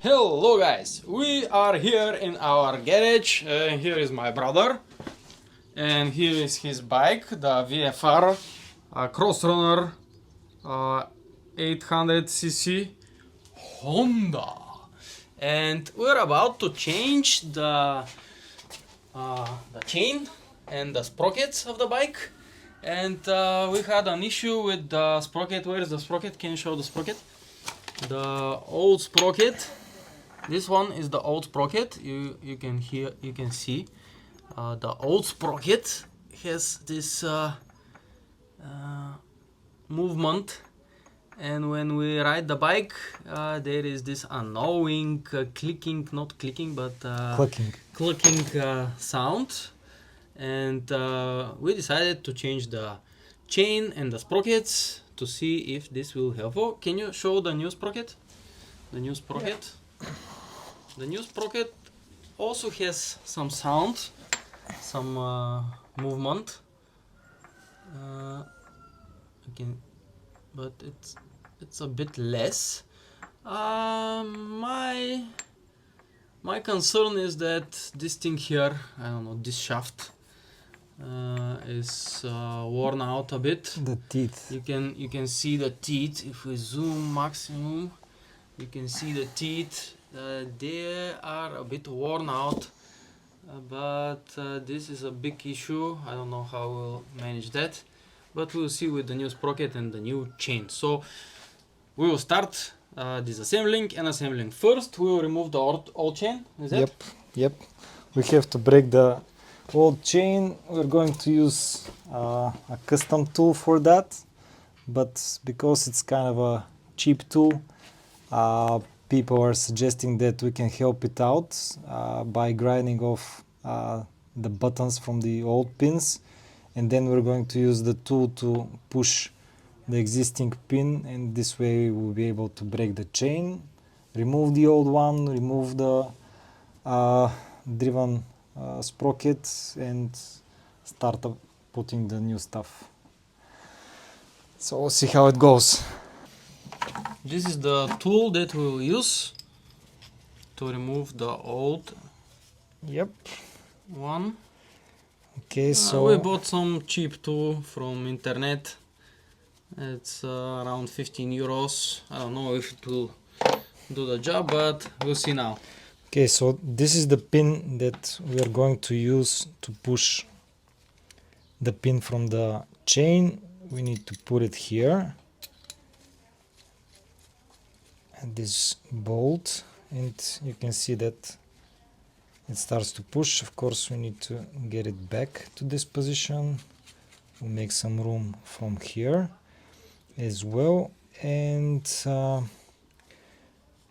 Hello guys, we are here in our garage. Here is my brother and here is his bike, the VFR Crossrunner 800cc Honda, and we're about to change the chain and the sprockets of the bike, and we had an issue with the sprocket. Where is the sprocket? Can you show the sprocket? The old sprocket. This one is the old sprocket. You can see the old sprocket has this movement, and when we ride the bike, there is this annoying clicking, not clicking, but clicking sound, and we decided to change the chain and the sprockets to see if this will help. Oh, can you show the new sprocket? The new sprocket. Yeah. The new sprocket also has some sound, some movement. Again, but it's a bit less. My concern is that this thing here, I don't know, this shaft is worn out a bit. The teeth. You can see the teeth. If we zoom maximum, you can see the teeth. They are a bit worn out, but this is a big issue. I don't know how we'll manage that, but we'll see with the new sprocket and the new chain. So we will start disassembling and assembling. First we will remove the old chain. Is that? Yep. We have to break the old chain. We're going to use a custom tool for that, but because it's kind of a cheap tool, people are suggesting that we can help it out by grinding off the buttons from the old pins, and then we're going to use the tool to push the existing pin, and this way we'll be able to break the chain, remove the old one, remove the driven sprocket, and start putting the new stuff. So we'll see how it goes. This is the tool that we'll use to remove the old one. Okay, so we bought some cheap tool from internet. It's around 15 euros. I don't know if it will do the job, but we'll see now. Okay, so this is the pin that we are going to use to push the pin from the chain. We need to put it here. And this bolt, and you can see that it starts to push. Of course, we need to get it back to this position. We'll make some room from here as well, and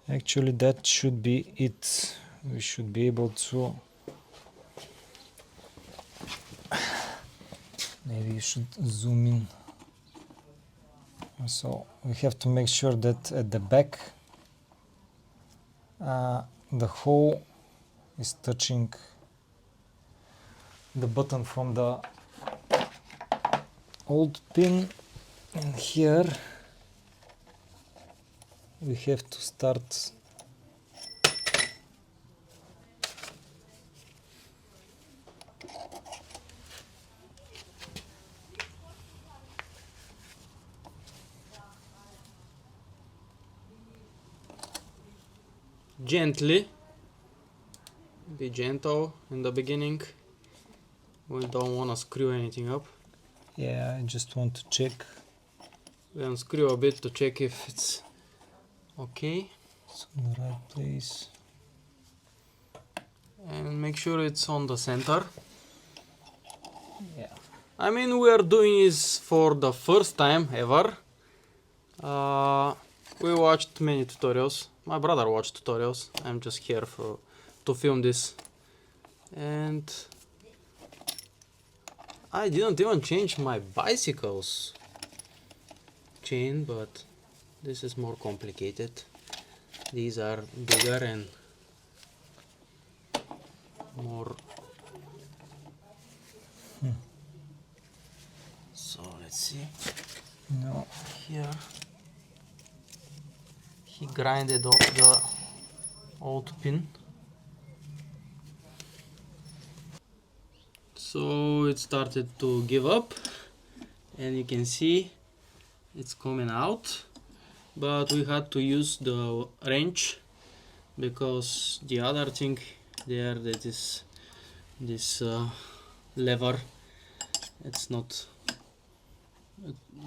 actually that should be it. We should be able to, maybe you should zoom in. So we have to make sure that at the back the hole is touching the button from the old pin, and here we have to start gently. Be gentle in the beginning. We don't want to screw anything up. Yeah, I just want to check. We unscrew a bit to check if it's okay. It's in the right place. And make sure it's on the center. Yeah. I mean, we are doing this for the first time ever. We watched many tutorials. My brother watched tutorials. I'm just here to film this. And I didn't even change my bicycle's chain, but this is more complicated. These are bigger and more. So let's see. No. Here he grinded off the old pin. So it started to give up, and you can see it's coming out, but we had to use the wrench because the other thing there, that is this lever, it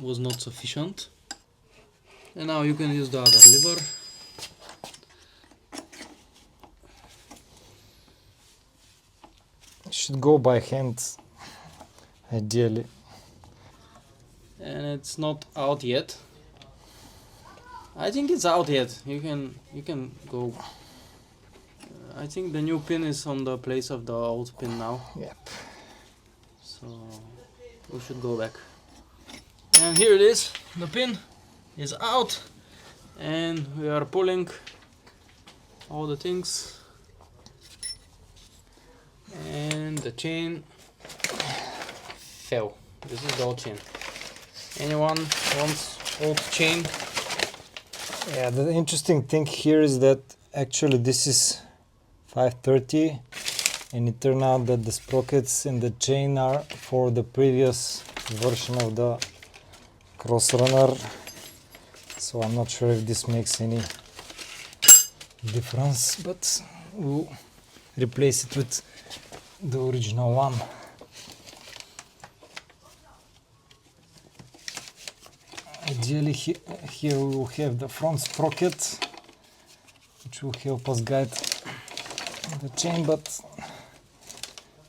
was not sufficient, and now you can use the other lever. Should go by hand, ideally. And it's not out yet. I think it's out yet. You can go. I think the new pin is on the place of the old pin now. Yep. So we should go back. And here it is. The pin is out, and we are pulling all the things. And the chain fell. This is the old chain. Anyone wants old chain? Yeah, the interesting thing here is that actually this is 530, and it turned out that the sprockets and the chain are for the previous version of the Crossrunner, so I'm not sure if this makes any difference, but we'll replace it with the original one. Ideally here we will have the front sprocket, which will help us guide the chain, but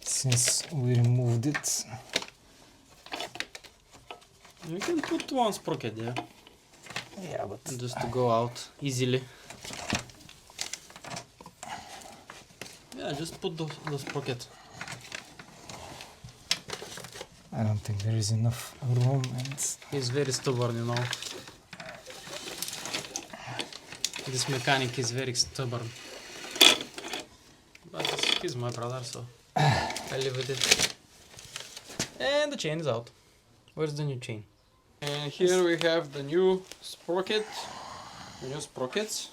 since we removed it, You can put one sprocket there, yeah, but just to go out easily. Yeah, just put the sprocket. I don't think there is enough room, and He's very stubborn, you know. This mechanic is very stubborn. But he's my brother, so I live with it. And the chain is out. Where's the new chain? And here we have the new sprocket, the new sprockets.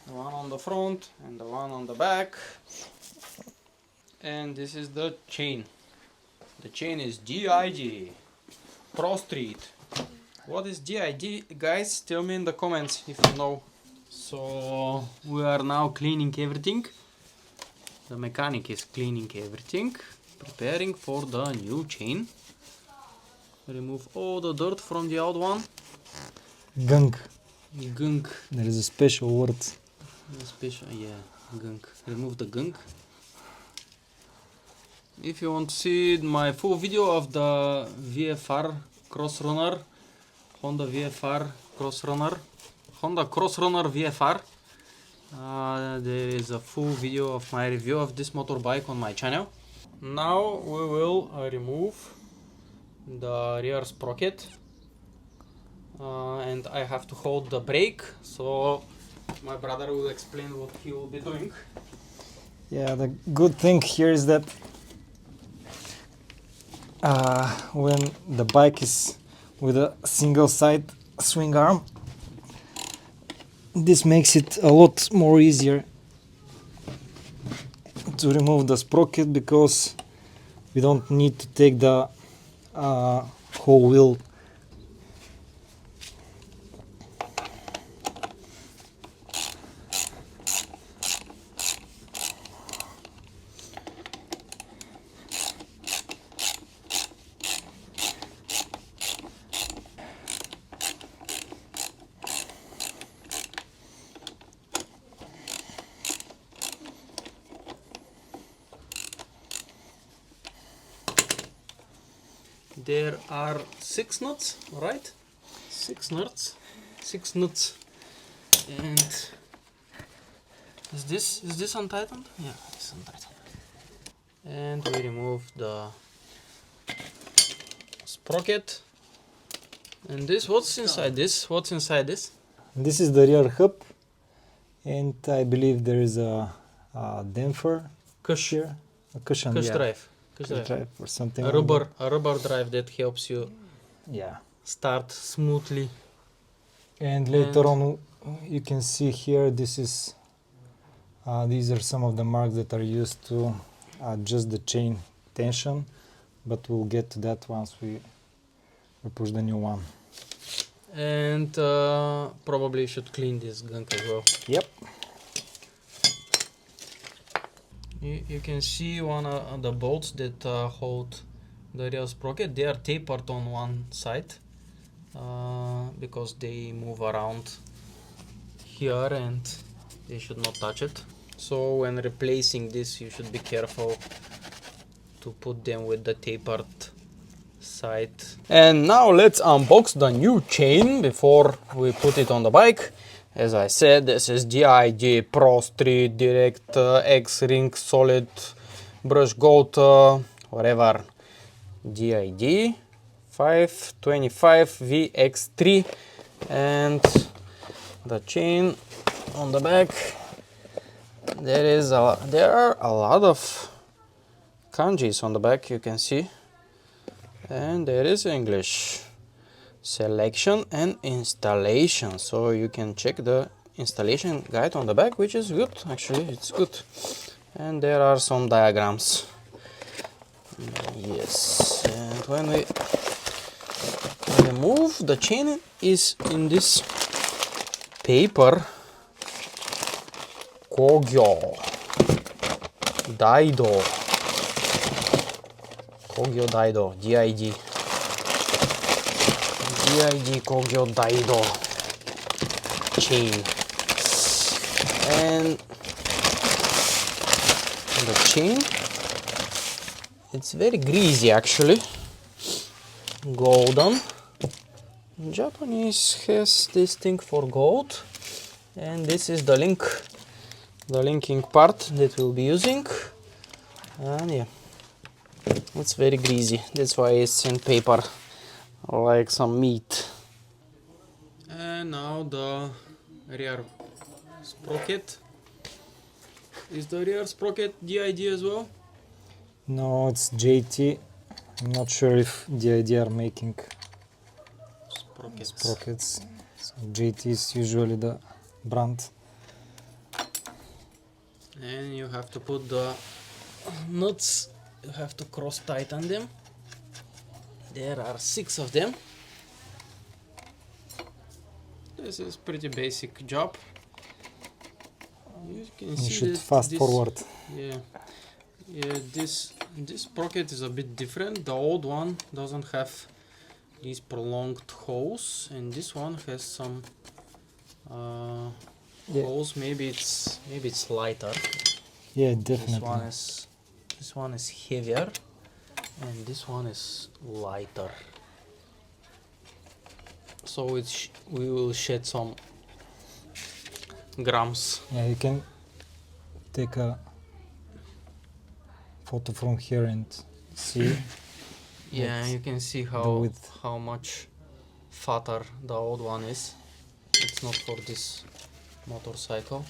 The one on the front and the one on the back. And this is the chain. The chain is DIG, Pro Street. What is DIG, guys? Tell me in the comments if you know. So we are now cleaning everything. The mechanic is cleaning everything, preparing for the new chain. Remove all the dirt from the old one. gunk. Gunk. There is a special word. Gunk. Remove the gunk. If you want to see my full video of the VFR Crossrunner, Honda VFR Crossrunner, Honda Crossrunner VFR, there is a full video of my review of this motorbike on my channel. Now we will remove the rear sprocket, and I have to hold the brake, so my brother will explain what he will be doing. Yeah, the good thing here is that when the bike is with a single side swing arm, this makes it a lot more easier to remove the sprocket, because we don't need to take the whole wheel. There are 6 nuts, right? 6 nuts. 6 nuts. And is this untightened? Yeah, it's untightened. And we remove the sprocket. And this, what's inside this? What's inside this? This is the rear hub, and I believe there is a damper here, a cushion, yeah. Drive. Drive or something. A rubber drive that helps you start smoothly. And later on you can see here, this is These are some of the marks that are used to adjust the chain tension, but we'll get to that once we push the new one. And probably should clean this gunk as well. Yep. You can see one of the bolts that hold the rear sprocket. They are tapered on one side because they move around here and they should not touch it. So when replacing this, you should be careful to put them with the tapered side. And now let's unbox the new chain before we put it on the bike. As I said, this is DID Pro Street Direct X Ring Solid Brush Gold whatever DID 525 VX3, and the chain on the back. There are a lot of kanjis on the back, you can see, and there is English. Selection and installation, so you can check the installation guide on the back, which is good, actually it's good. And there are some diagrams. Yes, and when we remove, the chain is in this paper Kogyo Daido DID Kogyo Daido chain, and the chain, it's very greasy actually, golden. Japanese has this thing for gold, and this is the linking part that we'll be using, and yeah, it's very greasy, that's why it's in paper like some meat. And now the rear sprocket. Is the rear sprocket DID as well? No, it's JT. I'm not sure if DID are making sprockets. So JT is usually the brand. And you have to put the nuts, you have to cross tighten them. There are 6 of them. This is pretty basic job. You can see should that fast forward. Yeah, this sprocket is a bit different. The old one doesn't have these prolonged holes, and this one has some holes. Maybe it's lighter. Yeah, definitely. This one is heavier, and this one is lighter, so we will shed some grams. Yeah, you can take a photo from here and see. Yeah, you can see how much fatter the old one is. It's not for this motorcycle.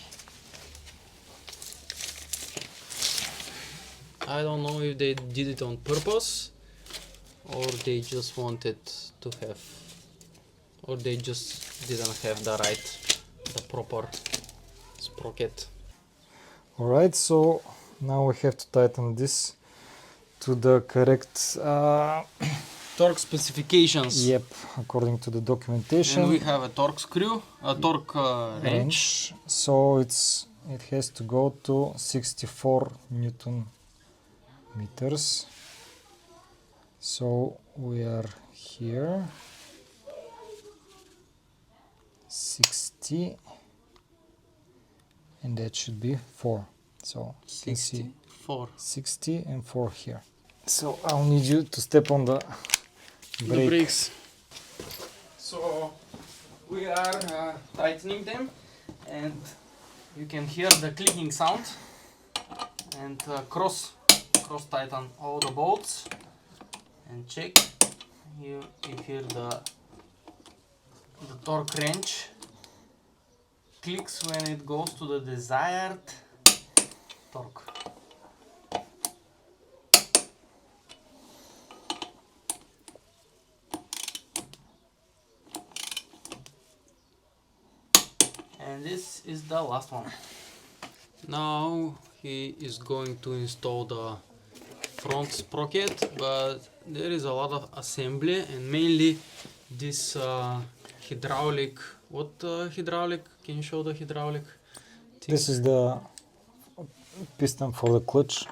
I don't know if they did it on purpose, or they just wanted to have, or they just didn't have the proper sprocket. Alright, so now we have to tighten this to the correct torque specifications. Yep, according to the documentation. And we have a torque screw, a torque wrench. So it has to go to 64 Newton meters. So we are here 60, and that should be 4. So 60 and 4 here. So I'll need you to step on the brakes. So we are tightening them, and you can hear the clicking sound, and cross tighten all the bolts and check. You hear the torque wrench clicks when it goes to the desired torque. And this is the last one. Now he is going to install the front sprocket, but there is a lot of assembly and mainly this hydraulic. What hydraulic? Can you show the hydraulic thing? This is the piston for the clutch.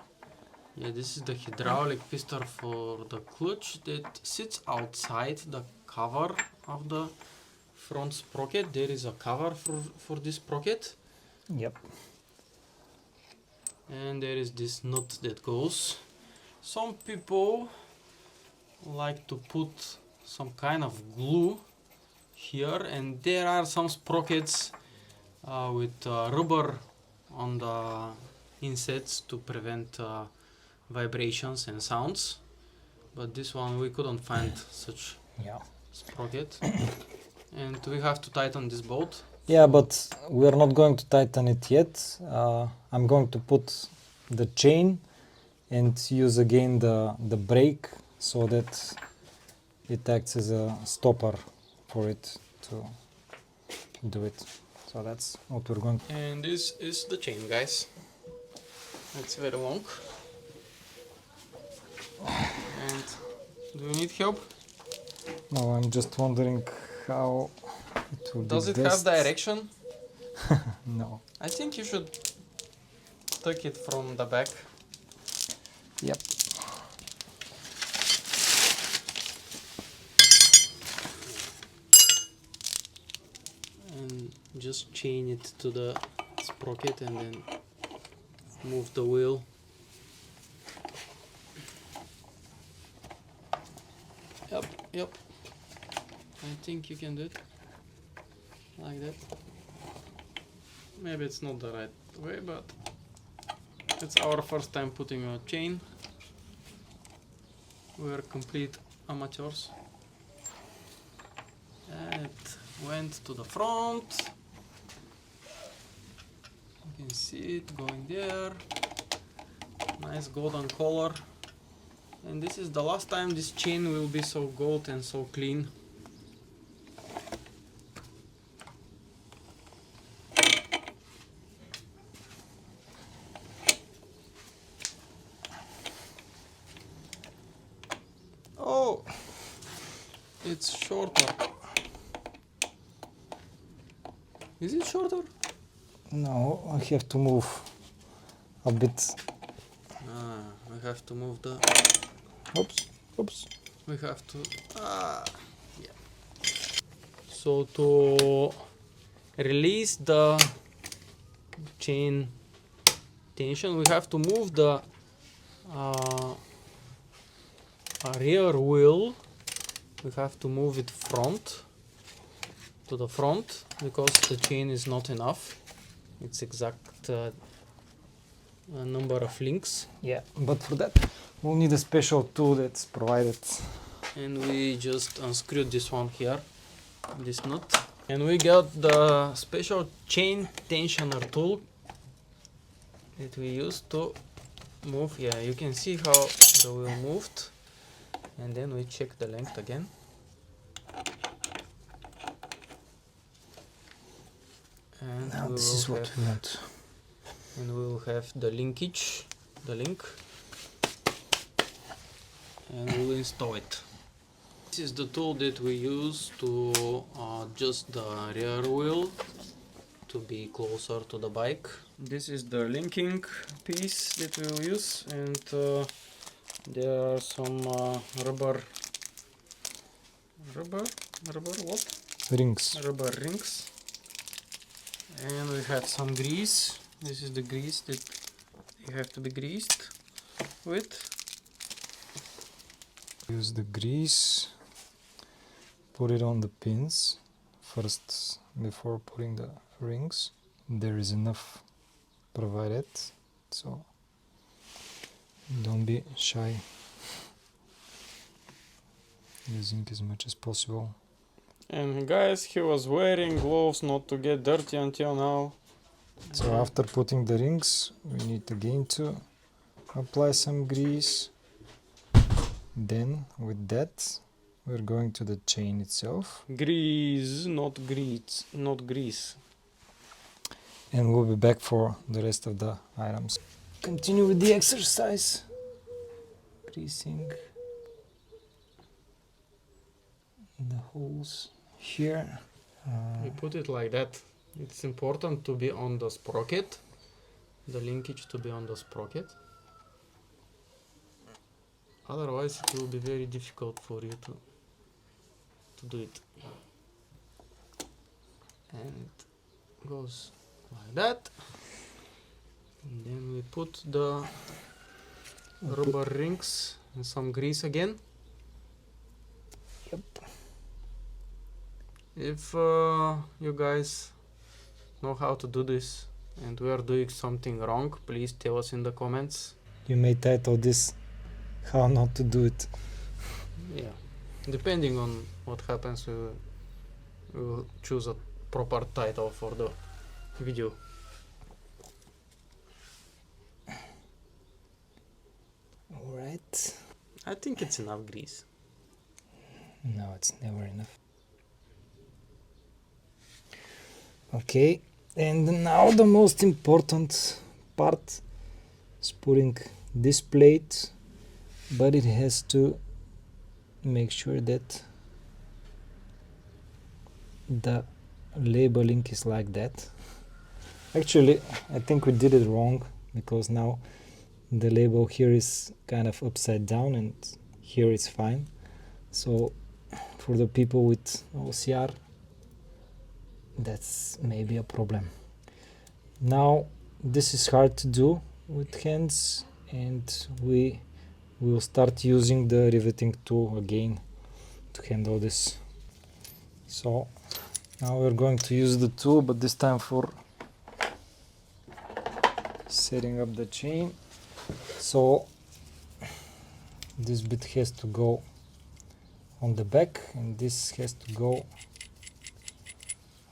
Yeah, this is the hydraulic piston for the clutch that sits outside the cover of the front sprocket. There is a cover for this sprocket. Yep. And there is this nut that goes. Some people like to put some kind of glue here, and there are some sprockets with rubber on the insets to prevent vibrations and sounds, but this one we couldn't find such sprocket. And we have to tighten this bolt. Yeah, but we are not going to tighten it yet. I'm going to put the chain and use again the brake so that it acts as a stopper for it to do it. So that's what we're going to. And this is the chain, guys. It's very long. And do you need help? No, I'm just wondering how it will Does be it have direction? No. I think you should take it from the back. Yep. And just chain it to the sprocket and then move the wheel. Yep. I think you can do it like that. Maybe it's not the right way, but it's our first time putting a chain. We're complete amateurs. And it went to the front. You can see it going there. Nice golden color. And this is the last time this chain will be so gold and so clean. Oh, it's shorter. Is it shorter? No, I have to move a bit. We have to move the... Oops. We have to... yeah. So to release the chain tension, we have to move the rear wheel. We have to move it to the front because the chain is not enough. It's exact number of links. Yeah, but for that we'll need a special tool that's provided. And we just unscrewed this one here, this nut. And we got the special chain tensioner tool that we use to move. Yeah, you can see how the wheel moved. And then we check the length again. And Now this is what we want. And we will have the linkage, the link. And we will install it. This is the tool that we use to adjust the rear wheel to be closer to the bike. This is the linking piece that we will use, and there are some rubber what? Rings. Rubber rings. And we have some grease. This is the grease that you have to be greased with. Use the grease, put it on the pins first before putting the rings. There is enough provided, so don't be shy using as much as possible. And guys, he was wearing gloves not to get dirty until now. So after putting the rings, we need again to apply some grease. Then with that we're going to the chain itself. Grease, not grease, not grease. and we'll be back for the rest of the items. Continue with the exercise. Creasing the holes here. We put it like that. It's important to be on the sprocket, the linkage to be on the sprocket. Otherwise it will be very difficult for you to do it. And it goes like that. And then we put the rubber rings and some grease again. Yep. If you guys know how to do this and we are doing something wrong, please tell us in the comments. You may title this "How Not to Do It." Yeah, depending on what happens, we will choose a proper title for the video. Alright. I think it's enough grease. No, it's never enough. Okay, and now the most important part is putting this plate, but it has to make sure that the labeling is like that. Actually, I think we did it wrong, because now the label here is kind of upside down and here it's fine. So for the people with OCR, that's maybe a problem. Now this is hard to do with hands, and we will start using the riveting tool again to handle this. So now we're going to use the tool, but this time for setting up the chain. So this bit has to go on the back and this has to go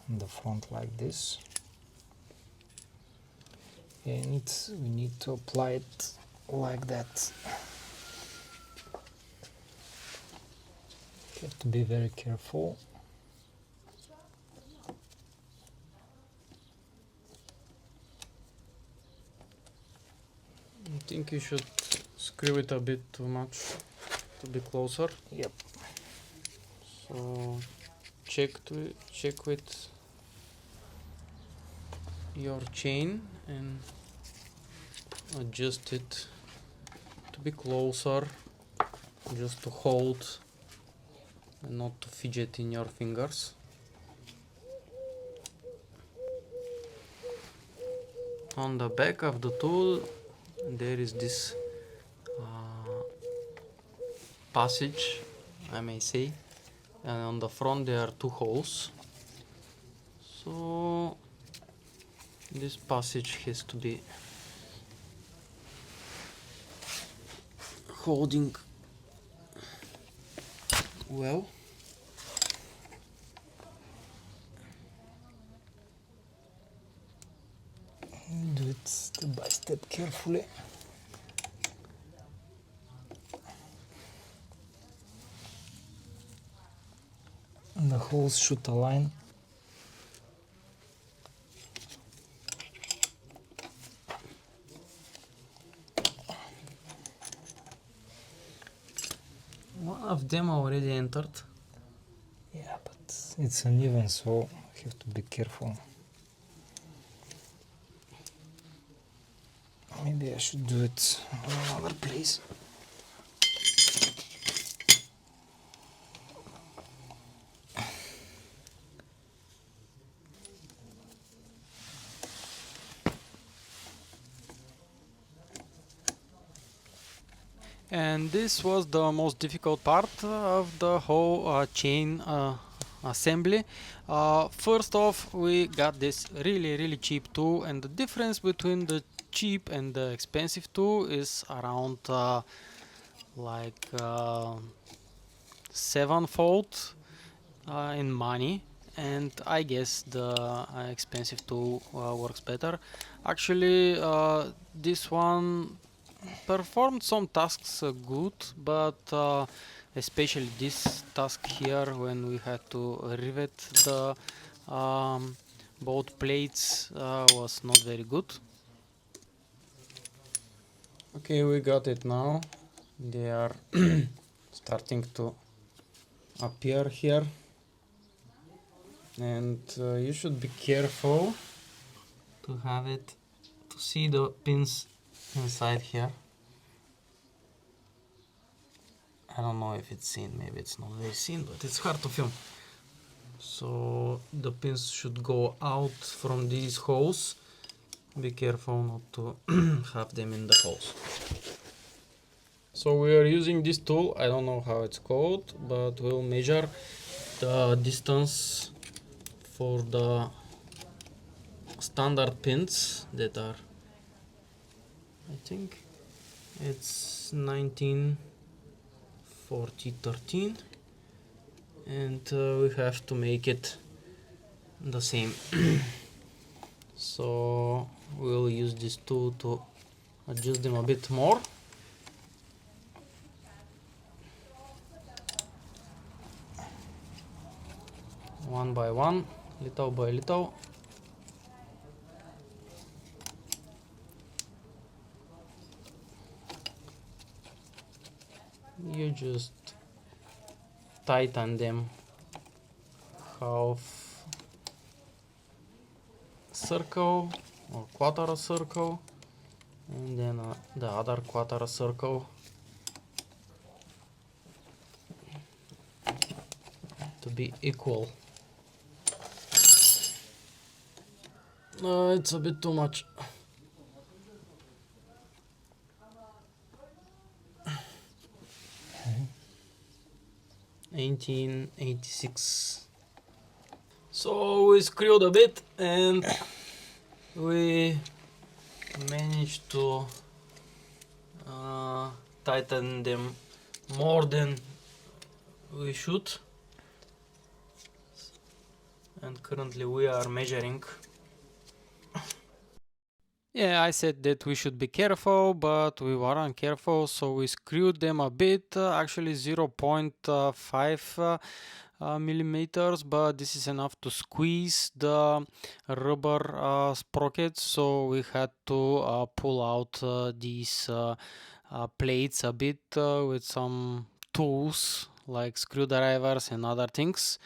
on the front like this, and we need to apply it like that. You have to be very careful. I think you should screw it a bit too much to be closer. Yep. So check with your chain and adjust it to be closer, just to hold and not to fidget in your fingers. On the back of the tool there is this passage, I may say, and on the front there are two holes. So this passage has to be holding well. Do it step by step carefully. And the holes should align. One of them already entered. Yeah, but it's uneven, so you have to be careful. Maybe I should do it in another place. And this was the most difficult part of the whole chain assembly. First off, we got this really cheap tool, and the difference between the cheap and the expensive tool is around like sevenfold in money, and I guess the expensive tool works better. Actually, this one performed some tasks good, but especially this task here, when we had to rivet the both plates was not very good. Okay, we got it now. They are starting to appear here, and you should be careful to have it, to see the pins inside here. I don't know if it's seen, maybe it's not very seen, but it's hard to film. So the pins should go out from these holes. Be careful not to have them in the holes. So we are using this tool, I don't know how it's called, but we'll measure the distance for the standard pins that are, I think it's 1940-13, and we have to make it the same. So we'll use this tool to adjust them a bit more. One by one, little by little. You just tighten them half circle or quarter circle, and then the other quarter circle to be equal. It's a bit too much. Okay. 1886. So we screwed a bit and we managed to tighten them more than we should, and currently we are measuring. Yeah, I said that we should be careful, but we weren't careful, so we screwed them a bit, actually 0.5 millimeters, but this is enough to squeeze the rubber sprockets, so we had to pull out these plates a bit with some tools like screwdrivers and other things,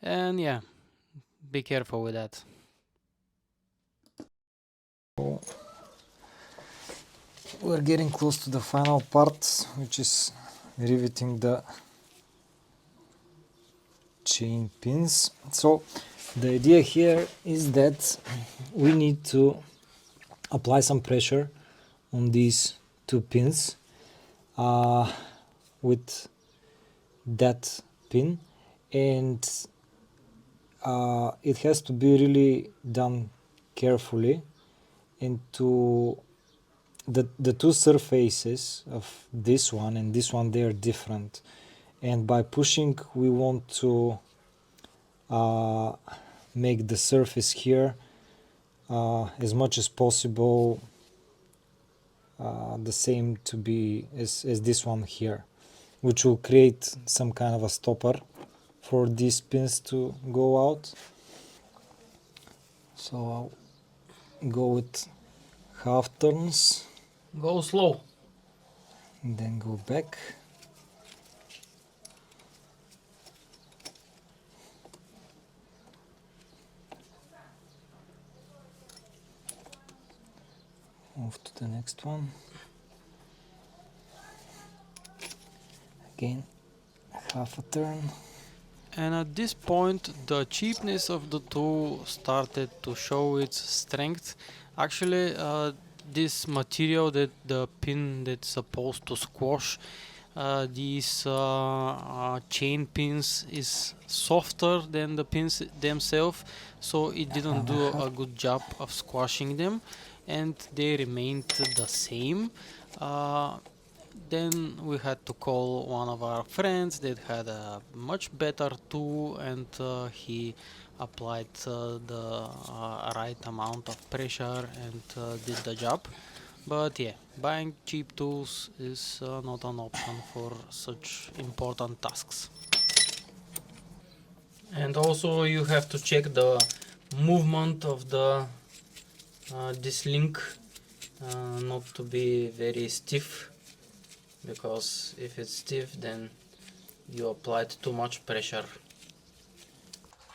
and yeah, be careful with that. We're getting close to the final part, which is riveting the chain pins. So the idea here is that we need to apply some pressure on these two pins with that pin, and it has to be really done carefully, and to the two surfaces of this one and this one, they are different, and by pushing we want to make the surface here as much as possible the same to be as this one here, which will create some kind of a stopper for these pins to go out. So I'll go with half turns. Go slow. And then go back. Move to the next one. Again, half a turn. And at this point, the cheapness of the tool started to show its strength. Actually, this material that the pin that's supposed to squash these chain pins is softer than the pins themselves, so it didn't do a good job of squashing them, and they remained the same. Then we had to call one of our friends that had a much better tool, and he applied the right amount of pressure and did the job. But yeah, buying cheap tools is not an option for such important tasks. And also you have to check the movement of the this link not to be very stiff, because if it's stiff then you applied too much pressure.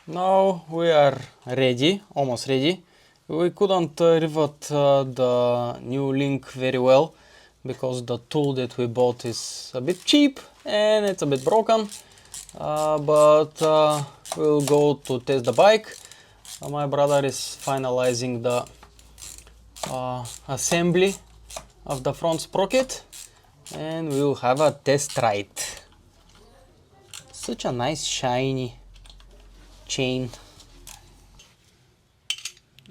Now we are ready, almost ready. We couldn't rivet the new link very well because the tool that we bought is a bit cheap and it's a bit broken, but we'll go to test the bike. My brother is finalizing the assembly of the front sprocket and we'll have a test ride. Such a nice shiny chain.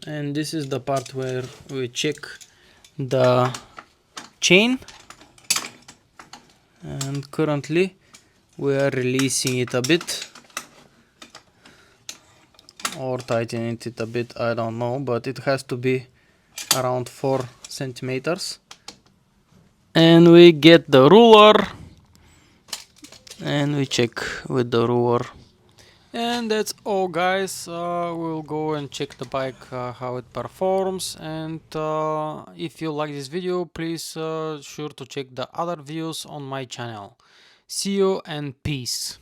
And this is the part where we check the chain, and currently we are releasing it a bit or tightening it a bit, I don't know, but it has to be around 4 centimeters. And we get the ruler and we check with the ruler. And that's all, guys. We'll go and check the bike how it performs, and if you like this video, please sure to check the other videos on my channel. See you and peace.